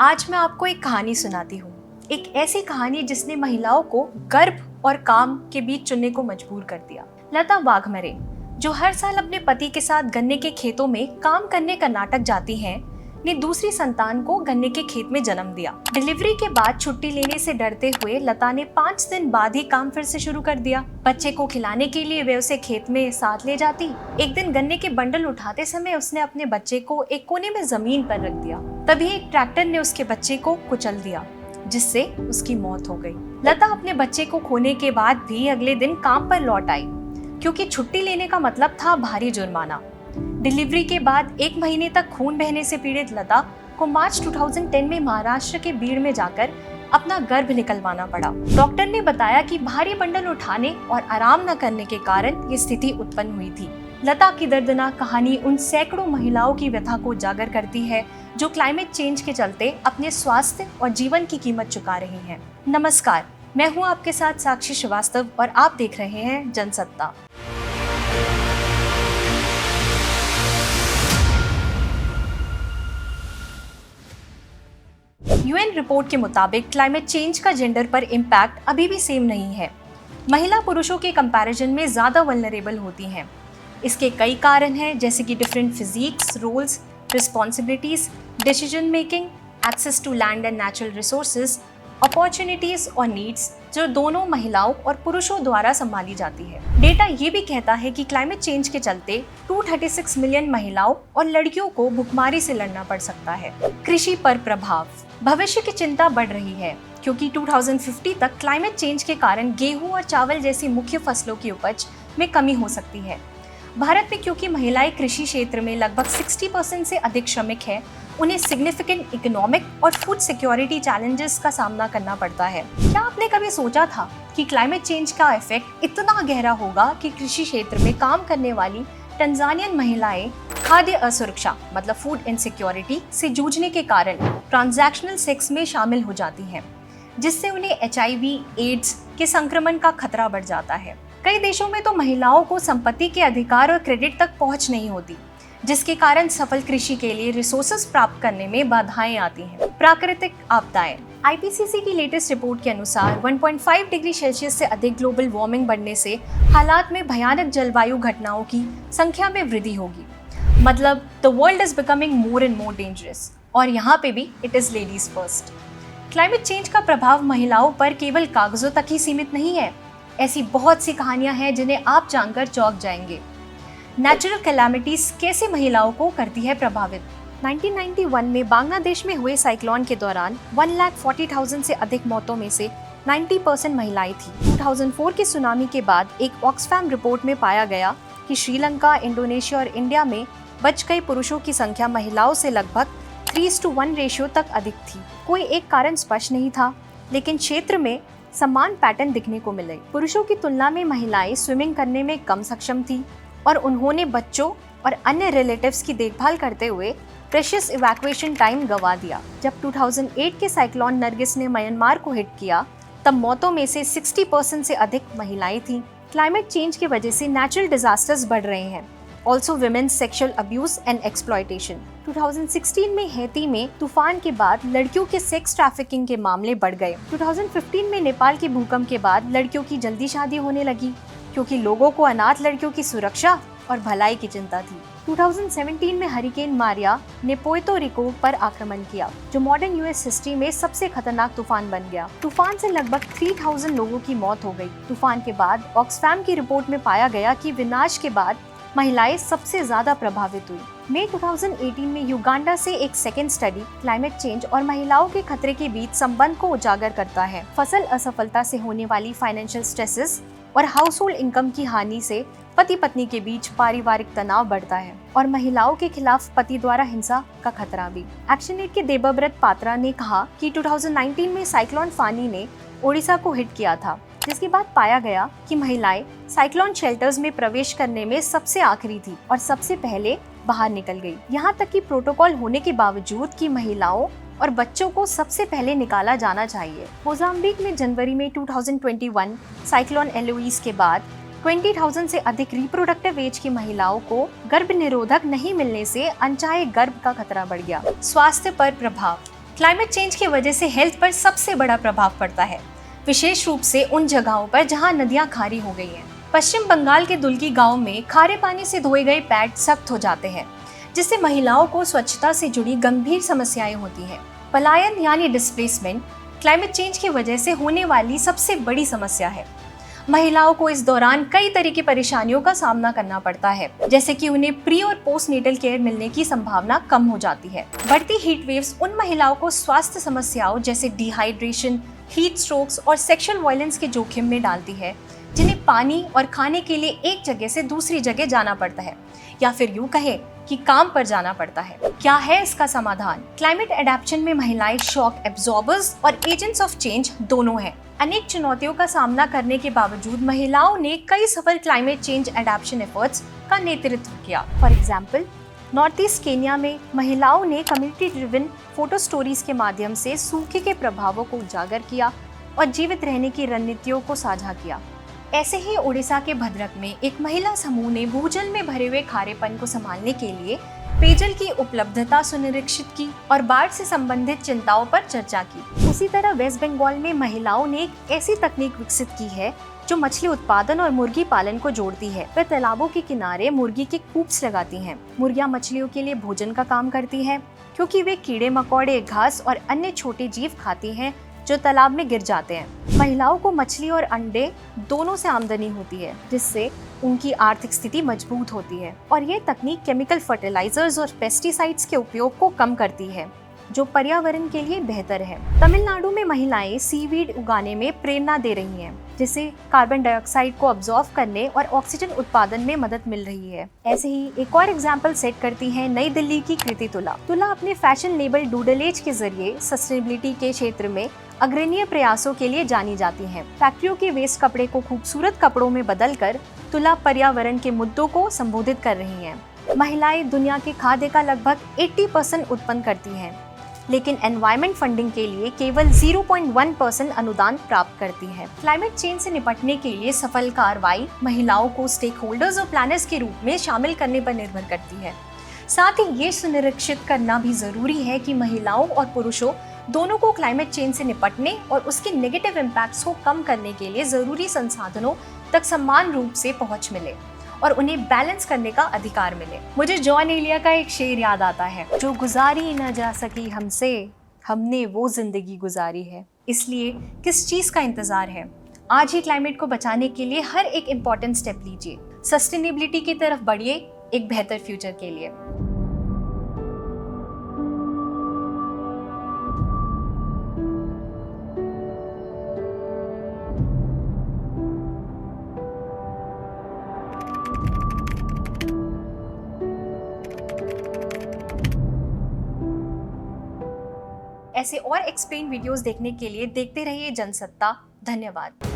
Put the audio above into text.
आज मैं आपको एक कहानी सुनाती हूँ। एक ऐसी कहानी जिसने महिलाओं को गर्भ और काम के बीच चुनने को मजबूर कर दिया। लता वाघमरे, जो हर साल अपने पति के साथ गन्ने के खेतों में काम करने कर्नाटक जाती हैं, ने दूसरी संतान को गन्ने के खेत में जन्म दिया। डिलीवरी के बाद छुट्टी लेने से डरते हुए लता ने 5 दिन बाद ही काम फिर से शुरू कर दिया। बच्चे को खिलाने के लिए वे उसे खेत में साथ ले जाती। एक दिन गन्ने के बंडल उठाते समय उसने अपने बच्चे को एक कोने में जमीन पर रख दिया। तभी एक ट्रैक्टर ने उसके बच्चे को कुचल दिया, जिससे उसकी मौत हो गई। लता अपने बच्चे को खोने के बाद भी अगले दिन काम पर लौट आई, क्योंकि छुट्टी लेने का मतलब था भारी जुर्माना। डिलीवरी के बाद 1 महीने तक खून बहने से पीड़ित लता को मार्च 2010 में महाराष्ट्र के बीड़ में जाकर अपना गर्भ निकलवाना पड़ा। डॉक्टर ने बताया कि भारी बंडल उठाने और आराम न करने के कारण ये स्थिति उत्पन्न हुई थी। लता की दर्दनाक कहानी उन सैकड़ों महिलाओं की व्यथा को उजागर करती है जो क्लाइमेट चेंज के चलते अपने स्वास्थ्य और जीवन की कीमत चुका रही हैं। नमस्कार, मैं हूँ आपके साथ साक्षी श्रीवास्तव और आप देख रहे हैं जनसत्ता। यूएन रिपोर्ट के मुताबिक क्लाइमेट चेंज का जेंडर पर इम्पैक्ट अभी भी सेम नहीं है। महिला पुरुषों के कंपैरिजन में ज्यादा वल्नरेबल होती हैं। इसके कई कारण हैं, जैसे कि different physiques, roles, responsibilities, decision making, access to land and natural resources, opportunities और नीड्स, जो दोनों महिलाओं और पुरुषों द्वारा संभाली जाती है। डेटा ये भी कहता है कि क्लाइमेट चेंज के चलते 236 मिलियन महिलाओं और लड़कियों को भुखमरी से लड़ना पड़ सकता है। कृषि पर प्रभाव। भविष्य की चिंता बढ़ रही है, क्योंकि 2050 तक क्लाइमेट चेंज के कारण गेहूं और चावल जैसी मुख्य फसलों की उपज में कमी हो सकती है। भारत में क्योंकि महिलाएं कृषि क्षेत्र में लगभग 60% से अधिक श्रमिक हैं, उन्हें सिग्निफिकेंट इकोनॉमिक और फूड सिक्योरिटी चैलेंजेस का सामना करना पड़ता है। क्या आपने कभी सोचा था कि क्लाइमेट चेंज का इफेक्ट इतना गहरा होगा कि कृषि क्षेत्र में काम करने वाली टंजानियन महिलाएं खाद्य असुरक्षा मतलब फूड इनसिक्योरिटी से जूझने के कारण ट्रांजैक्शनल सेक्स में शामिल हो जाती हैं, जिससे उन्हें HIV, एड्स के संक्रमण का खतरा बढ़ जाता है। कई देशों में तो महिलाओं को संपत्ति के अधिकार और क्रेडिट तक पहुंच नहीं होती, जिसके कारण सफल कृषि के लिए रिसोर्सेज प्राप्त करने में बाधाएं आती हैं। प्राकृतिक आपदाएं। IPCC की लेटेस्ट रिपोर्ट के अनुसार 1.5 डिग्री सेल्सियस से अधिक ग्लोबल वार्मिंग बढ़ने से हालात में भयानक जलवायु घटनाओं की संख्या में वृद्धि होगी। मतलब the world is becoming more and more dangerous, और यहाँ पे भी it is ladies first. Climate change का प्रभाव महिलाओं पर केवल कागजों तक ही सीमित नहीं है। ऐसी बहुत सी कहानियां हैं जिन्हें आप जानकर चौंक जाएंगे। नेचुरल कैलामिटीज कैसे महिलाओं को करती है प्रभावित। 1991 में बांग्लादेश में हुए साइक्लोन के दौरान 1,40,000 से अधिक मौतों में से 90% महिलाएं थी। 2004 के सुनामी के बाद एक ऑक्सफैम रिपोर्ट में पाया गया कि श्रीलंका, इंडोनेशिया और इंडिया में बच गए पुरुषों की संख्या महिलाओं से लगभग 3:1 रेशियो तक अधिक थी। कोई एक कारण स्पष्ट नहीं था, लेकिन क्षेत्र में समान पैटर्न दिखने को मिले। पुरुषों की तुलना में महिलाएं स्विमिंग करने में कम सक्षम थी और उन्होंने बच्चों और अन्य रिलेटिव्स की देखभाल करते हुए प्रेशियस इवैक्यूएशन टाइम गंवा दिया। जब 2008 के साइक्लोन नरगिस ने म्यांमार को हिट किया, तब मौतों में से 60% से अधिक महिलाएं थीं। क्लाइमेट चेंज की वजह से नेचुरल डिजास्टर्स बढ़ रहे हैं। Also women sexual abuse and exploitation. 2016 में हैती में तूफान के बाद लड़कियों के सेक्स ट्रैफिकिंग के मामले बढ़ गए। 2015 में नेपाल के भूकंप के बाद लड़कियों की जल्दी शादी होने लगी, क्योंकि लोगों को अनाथ लड़कियों की सुरक्षा और भलाई की चिंता थी। 2017 में हरिकेन मारिया ने पुएर्तो रिको पर आक्रमण किया, जो मॉडर्न US हिस्ट्री में सबसे खतरनाक तूफान बन गया। तूफान से लगभग 3000 लोगों की मौत हो गई। तूफान के बाद ऑक्सफैम की रिपोर्ट में पाया गया कि विनाश के बाद महिलाएं सबसे ज्यादा प्रभावित हुई। मई 2018 में युगांडा से एक सेकेंड स्टडी क्लाइमेट चेंज और महिलाओं के खतरे के बीच संबंध को उजागर करता है। फसल असफलता से होने वाली फाइनेंशियल स्ट्रेसेस और हाउस होल्ड इनकम की हानि से पति पत्नी के बीच पारिवारिक तनाव बढ़ता है और महिलाओं के खिलाफ पति द्वारा हिंसा का खतरा भी। एक्शनएड के देबव्रत पात्रा ने कहा कि 2019 में साइक्लोन फानी ने ओडिशा को हिट किया था, जिसके बाद पाया गया कि महिलाएं साइक्लोन शेल्टर्स में प्रवेश करने में सबसे आखिरी थी और सबसे पहले बाहर निकल गई। यहाँ तक कि प्रोटोकॉल होने के बावजूद कि महिलाओं और बच्चों को सबसे पहले निकाला जाना चाहिए। मोजाम्बिक में जनवरी में 2021 साइक्लोन एलोइस के बाद 20,000 से अधिक रिप्रोडक्टिव एज की महिलाओं को गर्भ निरोधक नहीं मिलने से अनचाहे गर्भ का खतरा बढ़ गया। स्वास्थ्य पर प्रभाव। क्लाइमेट चेंज की वजह से हेल्थ पर सबसे बड़ा प्रभाव पड़ता है, विशेष रूप से उन जगहों पर जहां नदियां खारी हो गई हैं। पश्चिम बंगाल के दुल्की गांव में खारे पानी से धोए गए पैड सख्त हो जाते हैं, जिससे महिलाओं को स्वच्छता से जुड़ी गंभीर समस्याएं होती हैं। पलायन यानी डिस्प्लेसमेंट क्लाइमेट चेंज की वजह से होने वाली सबसे बड़ी समस्या है। महिलाओं को इस दौरान कई तरह की परेशानियों का सामना करना पड़ता है, जैसे कि उन्हें प्री और पोस्ट नेटल केयर मिलने की संभावना कम हो जाती है। बढ़ती हीट वेव्स उन महिलाओं को स्वास्थ्य समस्याओं जैसे डिहाइड्रेशन, हीट स्ट्रोक्स और सेक्सुअल वायलेंस के जोखिम में डालती है, जिन्हें पानी और खाने के लिए एक जगह से दूसरी जगह जाना पड़ता है, या फिर यूं कहे कि काम पर जाना पड़ता है। क्या है इसका समाधान? क्लाइमेट एडेप्शन में महिलाएं शॉक एब्जॉर्बर्स और एजेंट्स ऑफ चेंज दोनों हैं। अनेक चुनौतियों का सामना करने के बावजूद महिलाओं ने कई सफल क्लाइमेट चेंज एडेप्शन एफर्ट्स का नेतृत्व किया। For example, north east Kenya में महिलाओं ने कम्युनिटी ड्रिवन फोटो स्टोरीज के माध्यम से सूखे के प्रभावों को उजागर किया और जीवित रहने की रणनीतियों को साझा किया। ऐसे ही ओडिशा के भद्रक में एक महिला समूह ने भूजल में भरे हुए खारेपन को संभालने के लिए पेयजल की उपलब्धता सुनिश्चित की और बाढ़ से संबंधित चिंताओं पर चर्चा की। उसी तरह वेस्ट बंगाल में महिलाओं ने एक ऐसी तकनीक विकसित की है जो मछली उत्पादन और मुर्गी पालन को जोड़ती है। वे तालाबों के किनारे मुर्गी के कूप्स लगाती हैं। मुर्गियां मछलियों के लिए भोजन का काम करती हैं, क्योंकि वे कीड़े मकोड़े, घास और अन्य छोटे जीव खाती हैं जो तालाब में गिर जाते हैं। महिलाओं को मछली और अंडे दोनों से आमदनी होती है, जिससे उनकी आर्थिक स्थिति मजबूत होती है। और ये तकनीक केमिकल फर्टिलाइजर्स और पेस्टिसाइड्स के उपयोग को कम करती है, जो पर्यावरण के लिए बेहतर है। तमिलनाडु में महिलाएं सीवीड उगाने में प्रेरणा दे रही हैं, जिससे कार्बन डाइऑक्साइड को अब्जॉर्ब करने और ऑक्सीजन उत्पादन में मदद मिल रही है। ऐसे ही एक और एग्जाम्पल सेट करती है नई दिल्ली की कृति तुला। तुला अपने फैशन लेबल डूडलेज के जरिए सस्टेनेबिलिटी के क्षेत्र में अग्रणीय प्रयासों के लिए जानी जाती हैं। फैक्ट्रियों के वेस्ट कपड़े को खूबसूरत कपड़ों में बदलकर तुला पर्यावरण के मुद्दों को संबोधित कर रही हैं। महिलाएं दुनिया के खाद्य का लगभग 80% उत्पन्न करती हैं, लेकिन एनवायरमेंट फंडिंग के लिए केवल 0.1% अनुदान प्राप्त करती है। क्लाइमेट चेंज से निपटने के लिए सफल कार्रवाई महिलाओं को स्टेक होल्डर्स और प्लानर्स के रूप में शामिल करने पर निर्भर करती है। साथ ही ये सुनिश्चित करना भी जरूरी है कि महिलाओं और पुरुषों दोनों को क्लाइमेट चेंज से निपटने और उसके नेगेटिव इम्पैक्ट्स को कम करने के लिए जरूरी संसाधनों तक समान रूप से पहुंच मिले और उन्हें बैलेंस करने का अधिकार मिले। मुझे जॉन एलिया का एक शेर याद आता है, जो गुजारी न जा सकी हमसे, हमने वो जिंदगी गुजारी है। इसलिए किस चीज का इंतजार है? आज ही क्लाइमेट को बचाने के लिए हर एक इम्पोर्टेंट स्टेप लीजिए। सस्टेनेबिलिटी की तरफ बढ़िए, एक बेहतर फ्यूचर के लिए। ऐसे और एक्सप्लेन वीडियोस देखने के लिए देखते रहिए जनसत्ता। धन्यवाद।